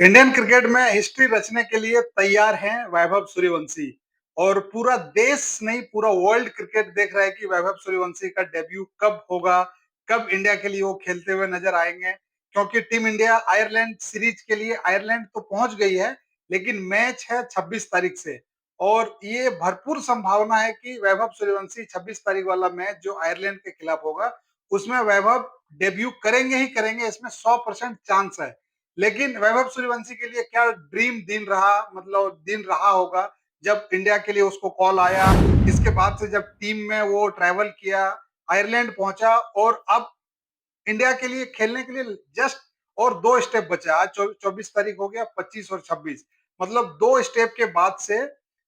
Indian cricket में history रचने के लिए तैयार हैं वैभव सूर्यवंशी और पूरा देश नहीं पूरा वर्ल्ड क्रिकेट देख रहा है कि वैभव सूर्यवंशी का डेब्यू कब होगा, कब इंडिया के लिए वो खेलते हुए नजर आएंगे। क्योंकि टीम इंडिया आयरलैंड सीरीज के लिए आयरलैंड तो पहुंच गई है, लेकिन मैच है 26 तारीख से और ये भरपूर संभावना है कि वैभव सूर्यवंशी 26 तारीख वाला मैच जो आयरलैंड के खिलाफ होगा उसमें वैभव डेब्यू करेंगे ही करेंगे, इसमें 100% चांस है। लेकिन वैभव सूर्यवंशी के लिए क्या ड्रीम दिन रहा, मतलब दिन रहा होगा जब इंडिया के लिए उसको कॉल आया। इसके बाद से जब टीम में वो ट्रैवल किया, आयरलैंड पहुंचा और अब इंडिया के लिए खेलने के लिए जस्ट और दो स्टेप बचा। आज 24 तारीख हो गया, 25 और 26, मतलब दो स्टेप के बाद से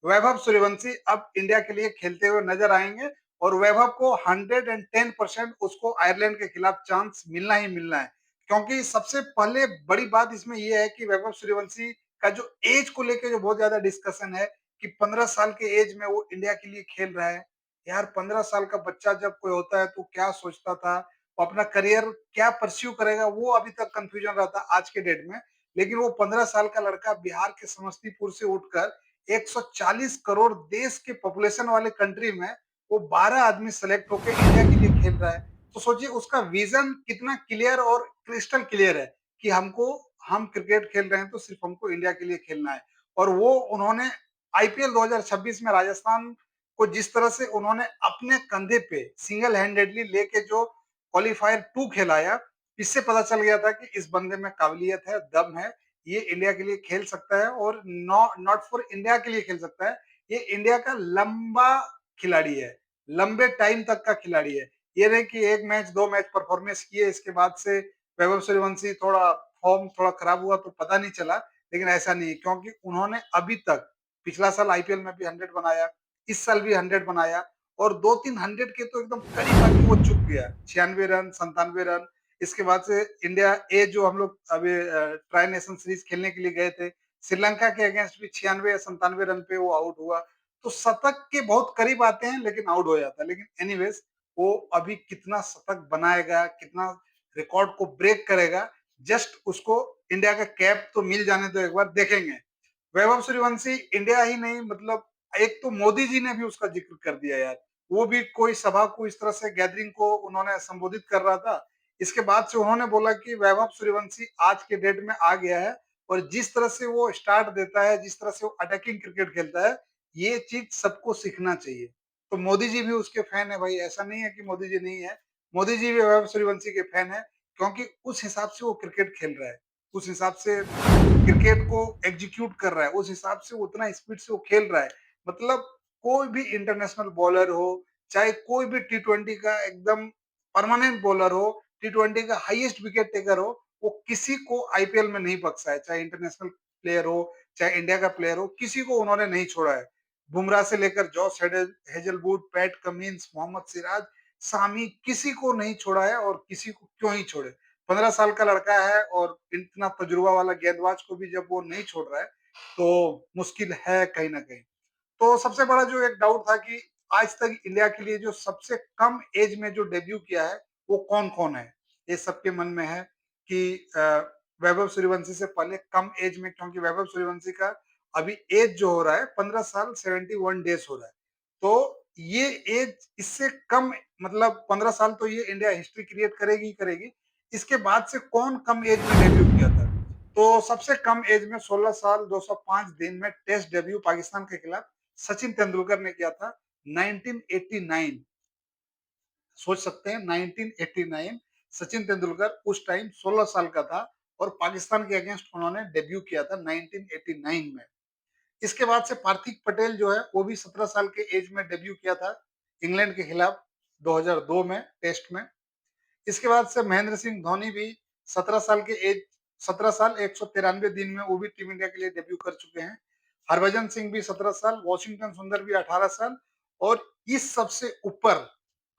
वैभव सूर्यवंशी अब इंडिया के लिए खेलते हुए नजर आएंगे और वैभव को 110% उसको आयरलैंड के खिलाफ चांस मिलना ही मिलना है। क्योंकि सबसे पहले बड़ी बात इसमें यह है कि वैभव सूर्यवंशी का जो एज को लेकर जो बहुत ज्यादा डिस्कशन है कि 15 साल के एज में वो इंडिया के लिए खेल रहा है। यार 15 साल का बच्चा जब कोई होता है तो क्या सोचता था, वो अपना करियर क्या परस्यू करेगा, वो अभी तक कंफ्यूजन रहता है आज के डेट में। लेकिन वो 15 साल का लड़का बिहार के समस्तीपुर से उठकर 140 करोड़ देश के पॉपुलेशन वाले कंट्री में वो 12 आदमी सेलेक्ट होकर इंडिया के लिए खेल रहा है। तो सोचिए उसका विजन कितना क्लियर और क्रिस्टल क्लियर है कि हम क्रिकेट खेल रहे हैं तो सिर्फ हमको इंडिया के लिए खेलना है। और वो उन्होंने आईपीएल 2026 में राजस्थान को जिस तरह से उन्होंने अपने कंधे पे सिंगल हैंडेडली लेके जो क्वालीफायर 2 खिलाया, इससे पता चल गया था कि इस बंदे में काबिलियत है, दम है, ये इंडिया के लिए खेल सकता है और नॉट फॉर इंडिया के लिए खेल सकता है। ये इंडिया का लंबा खिलाड़ी है, लंबे टाइम तक का खिलाड़ी है। ये नहीं कि एक मैच दो मैच परफॉर्मेंस किए इसके बाद से वैभव सूर्यवंशी थोड़ा फॉर्म थोड़ा खराब हुआ तो पता नहीं चला। लेकिन ऐसा नहीं, क्योंकि उन्होंने अभी तक पिछला साल आईपीएल में भी 100 बनाया, इस साल भी 100 बनाया और दो तीन 100 के तो एकदम करीब आके वो चुक गया, 96 रन 97 रन। इसके बाद से इंडिया ए जो हम लोग अभी ट्राई नेशन सीरीज खेलने के लिए गए थे, श्रीलंका के अगेंस्ट भी 96 या 97 रन पे वो आउट हुआ। तो शतक के बहुत करीब आते हैं लेकिन आउट हो जाता है। लेकिन एनीवेज वो अभी कितना शतक बनाएगा, कितना रिकॉर्ड को ब्रेक करेगा, जस्ट उसको इंडिया का कैप तो मिल जाने दो, एक बार देखेंगे। वैभव सूर्यवंशी इंडिया ही नहीं, मतलब एक तो मोदी जी ने भी उसका जिक्र कर दिया यार। वो भी कोई सभा को इस तरह से गैदरिंग को उन्होंने संबोधित कर रहा था। इसके बाद से उन्होंने बोला कि वैभव सूर्यवंशी आज के डेट में आ गया है और जिस तरह से वो स्टार्ट देता है, जिस तरह से वो अटैकिंग क्रिकेट खेलता है, ये चीज सबको सीखना चाहिए। तो मोदी जी भी उसके फैन है भाई, ऐसा नहीं है कि मोदी जी नहीं है। मोदी जी भी वैभव सूर्यवंशी के फैन है, क्योंकि उस हिसाब से वो क्रिकेट खेल रहा है, उस हिसाब से क्रिकेट को एग्जीक्यूट कर रहा है, उस हिसाब से उतना स्पीड से वो खेल रहा है। मतलब कोई भी इंटरनेशनल बॉलर हो, चाहे कोई भी टी20 का एकदम परमानेंट बॉलर हो, टी20 का हाईएस्ट विकेट टेकर हो, वो किसी को आईपीएल में नहीं बख्शा है। चाहे इंटरनेशनल प्लेयर हो, चाहे इंडिया का प्लेयर हो, किसी को उन्होंने नहीं छोड़ा है। बुमराह से लेकर Josh Hazlewood, Pat Cummins, Mohammed Siraj, Shami, किसी को नहीं छोड़ा है और किसी को क्यों ही छोड़े। 15 साल का लड़का है और इतना तजुर्बा वाला गेंदबाज को भी जब वो नहीं छोड़ रहा है तो मुश्किल है कहीं ना कहीं। तो सबसे बड़ा जो एक डाउट था कि आज तक इंडिया के लिए जो सबसे कम एज में जो डेब्यू किया है वो कौन कौन है, ये सबके मन में है कि वैभव सूर्यवंशी से पहले कम एज में, क्योंकि वैभव सूर्यवंशी का अभी एज जो हो रहा है 15 साल 71 डेज हो रहा है। तो ये एज इससे कम, मतलब 15 साल तो ये इंडिया हिस्ट्री क्रिएट करेगी ही करेगी। इसके बाद से कौन कम एज में डेब्यू किया था? तो सबसे कम एज में 16 साल 205 दिन में टेस्ट डेब्यू पाकिस्तान के खिलाफ सचिन तेंदुलकर ने किया था 1989। सोच सकते हैं 1989, सचिन तेंदुलकर उस टाइम 16 साल का था और पाकिस्तान के अगेंस्ट उन्होंने डेब्यू किया था 1989 में। इसके बाद से पार्थिव पटेल जो है वो भी 17 साल के एज में डेब्यू किया था इंग्लैंड के खिलाफ 2002 में टेस्ट में। इसके बाद से महेंद्र सिंह धोनी भी 17 साल के एज 17 साल 193 दिन में वो भी टीम इंडिया के लिए डेब्यू कर चुके हैं। हरभजन सिंह भी 17 साल, वॉशिंगटन सुंदर भी 18 साल और इस सबसे ऊपर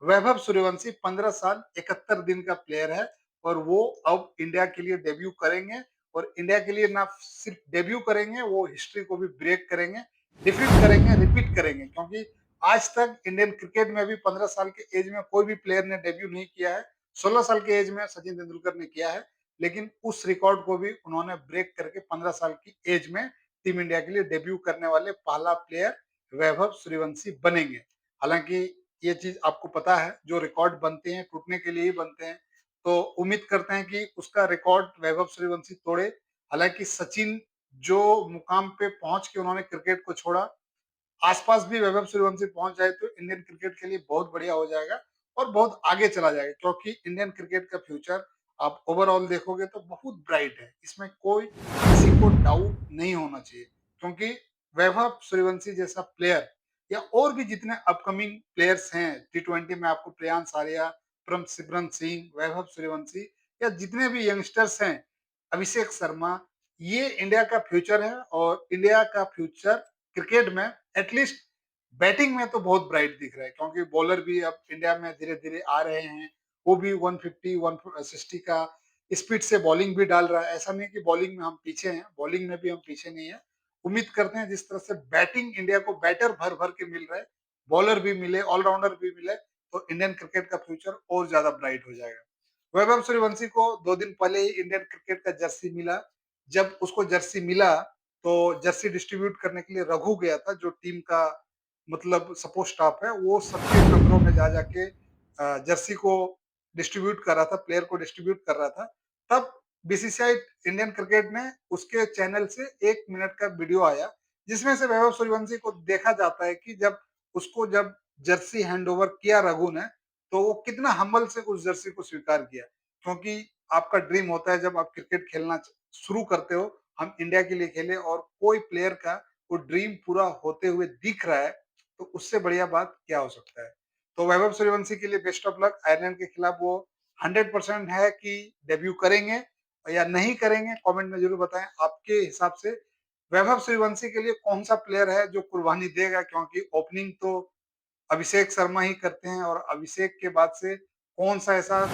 वैभव सूर्यवंशी 15 साल 71 दिन का प्लेयर है और वो अब इंडिया के लिए डेब्यू करेंगे। और इंडिया के लिए ना सिर्फ डेब्यू करेंगे, वो हिस्ट्री को भी ब्रेक करेंगे, डिफीट करेंगे, रिपीट करेंगे। क्योंकि आज तक इंडियन क्रिकेट में भी 15 साल के एज में कोई भी प्लेयर ने डेब्यू नहीं किया है। 16 साल के एज में सचिन तेंदुलकर ने किया है, लेकिन उस रिकॉर्ड को भी उन्होंने ब्रेक करके 15 साल की एज में टीम इंडिया के लिए डेब्यू करने वाले पहला प्लेयर वैभव सूर्यवंशी बनेंगे। हालाँकि ये चीज़ आपको पता है, जो रिकॉर्ड बनते हैं टूटने के लिए ही बनते हैं, तो उम्मीद करते हैं कि उसका रिकॉर्ड वैभव सूर्यवंशी तोड़े। हालाँकि सचिन जो मुकाम पे पहुँच के उन्होंने क्रिकेट को छोड़ा, आसपास भी वैभव सूर्यवंशी पहुंच जाए तो इंडियन क्रिकेट के लिए बहुत बढ़िया हो जाएगा और बहुत आगे चला जाएगा, क्योंकि इंडियन क्रिकेट का फ्यूचर आप ओवरऑल देखोगे तो बहुत ब्राइट है। इसमें कोई किसी को डाउट नहीं होना चाहिए, क्योंकि वैभव सूर्यवंशी जैसा प्लेयर या और भी जितने अपकमिंग प्लेयर्स हैं टी20 में, आपको प्रियांश आर्या, परम सिमरन सिंह, वैभव सूर्यवंशी या जितने भी यंगस्टर्स हैं, अभिषेक शर्मा, ये इंडिया का फ्यूचर है। और इंडिया का फ्यूचर क्रिकेट में एटलीस्ट बैटिंग में तो बहुत ब्राइट दिख रहा है, क्योंकि बॉलर भी अब इंडिया में धीरे-धीरे आ रहे हैं। वो भी 150 160 का स्पीड से बॉलिंग भी डाल रहा है। ऐसा नहीं कि बॉलिंग में हम पीछे हैं, बॉलिंग में भी हम पीछे नहीं है। उम्मीद करते हैं जिस तरह से बैटिंग इंडिया को बैटर भर-भर के मिल रहा है, बॉलर भी मिले, ऑलराउंडर भी मिले, तो इंडियन क्रिकेट का फ्यूचर और ज़्यादा ब्राइट हो जाएगा। वैभव सूर्यवंशी को 2 दिन पहले ही इंडियन क्रिकेट का जर्सी मिला। जब उसको जर्सी मिला, तो जर्सी डिस्ट्रीब्यूट करने के लिए रघु गया था, जो टीम का मतलब सपोर्ट स्टाफ है, वो सबके कमरों में जा जाके जर्सी को डिस्ट्रीब्यूट कर रहा था, प्लेयर को डिस्ट्रीब्यूट कर रहा था। तब बीसीसीआई इंडियन क्रिकेट ने उसके चैनल से 1 मिनट का वीडियो आया, जिसमें से वैभव सूर्यवंशी को देखा जाता है कि जब जर्सी हैंडओवर किया रघु ने, तो वो कितना हम्बल से उस जर्सी को स्वीकार किया। क्योंकि आपका ड्रीम होता है जब आप क्रिकेट खेलना शुरू करते हो, हम इंडिया के लिए खेले, और कोई प्लेयर का वो ड्रीम पूरा होते हुए दिख रहा है, तो उससे बढ़िया बात क्या हो सकता है। तो वैभव सूर्यवंशी के लिए बेस्ट ऑफ लक। आयरलैंड के खिलाफ वो 100% है कि डेब्यू करेंगे या नहीं करेंगे, कमेंट में जरूर बताएं। आपके हिसाब से वैभव सूर्यवंशी के लिए कौन सा प्लेयर है जो कुर्बानी देगा, क्योंकि ओपनिंग तो अभिषेक शर्मा ही करते हैं, और अभिषेक के बाद से कौन सा ऐसा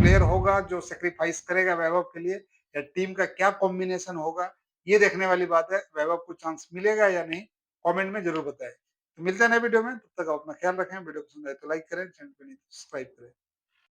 प्लेयर होगा जो सेक्रीफाइस करेगा वैभव के लिए, या टीम का क्या कॉम्बिनेशन होगा, ये देखने वाली बात है। वैभव को चांस मिलेगा या नहीं, कमेंट में जरूर बताएं। तो मिलते हैं नए वीडियो में, तब तक आप अपना ख्याल रखें। वीडियो पसंद आए तो लाइक करें, चैनल को नहीं तो सब्सक्राइब करें।